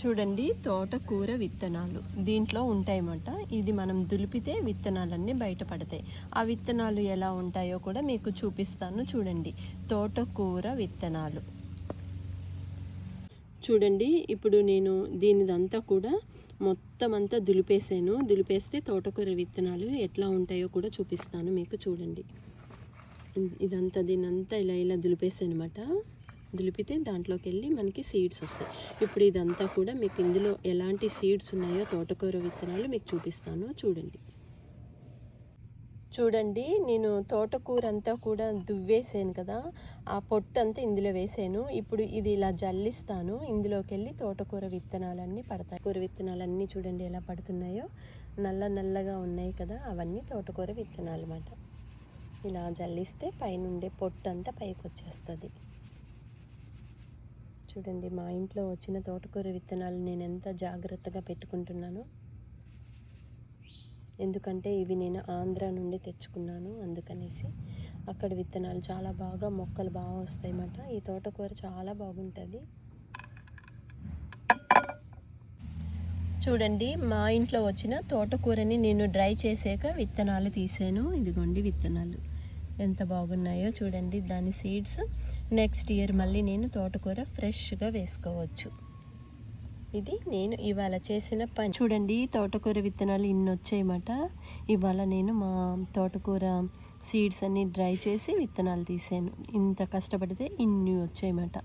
చూడండి, తోటకూర విత్తనాలు దీంట్లో ఉంటాయన్నమాట. ఇది మనం దులిపితే విత్తనాలన్నీ బయటపడతాయి. ఆ విత్తనాలు ఎలా ఉంటాయో కూడా మీకు చూపిస్తాను. చూడండి, తోటకూర విత్తనాలు. చూడండి, ఇప్పుడు నేను దీనిదంతా కూడా మొత్తం అంతా దులిపేసాను. దులిపేస్తే తోటకూర విత్తనాలు ఎట్లా ఉంటాయో కూడా చూపిస్తాను మీకు. చూడండి, ఇదంతా దీనంతా ఇలా ఇలా దులిపేసాను అనమాట. దులిపితే దాంట్లోకి వెళ్ళి మనకి సీడ్స్ వస్తాయి. ఇప్పుడు ఇదంతా కూడా మీకు ఇందులో ఎలాంటి సీడ్స్ ఉన్నాయో తోటకూర విత్తనాలు మీకు చూపిస్తాను. చూడండి, నేను తోటకూర అంతా కూడా దువ్వేసాను కదా, ఆ పొట్టు అంతా ఇందులో వేసాను. ఇప్పుడు ఇది ఇలా జల్లిస్తాను. ఇందులోకి వెళ్ళి తోటకూర విత్తనాలన్నీ పడతాయి. కూర విత్తనాలన్నీ చూడండి ఎలా పడుతున్నాయో, నల్లగా ఉన్నాయి కదా, అవన్నీ తోటకూర విత్తనాలు అన్నమాట. ఇలా జల్లిస్తే పైనుండే పొట్టు అంతా పైకి వచ్చేస్తుంది. చూడండి, మా ఇంట్లో వచ్చిన తోటకూర విత్తనాలు నేను ఎంత జాగ్రత్తగా పెట్టుకుంటున్నాను. ఎందుకంటే ఇవి నేను ఆంధ్ర నుండి తెచ్చుకున్నాను, అందుకనేసి. అక్కడ విత్తనాలు చాలా బాగా, మొక్కలు బాగా వస్తాయి అన్నమాట. ఈ తోటకూర చాలా బాగుంటుంది. చూడండి, మా ఇంట్లో వచ్చిన తోటకూరని నేను డ్రై చేసాక విత్తనాలు తీసాను. ఇదిగోండి విత్తనాలు ఎంత బాగున్నాయో చూడండి. దాని సీడ్స్ నెక్స్ట్ ఇయర్ మళ్ళీ నేను తోటకూర ఫ్రెష్గా వేసుకోవచ్చు. ఇది నేను ఇవాళ చేసిన పని. చూడండి, తోటకూర విత్తనాలు ఇన్ని వచ్చాయన్నమాట. ఇవాళ నేను మా తోటకూర సీడ్స్ అన్ని డ్రై చేసి విత్తనాలు తీసాను. ఇంత కష్టపడితే ఇన్ని వచ్చాయన్నమాట.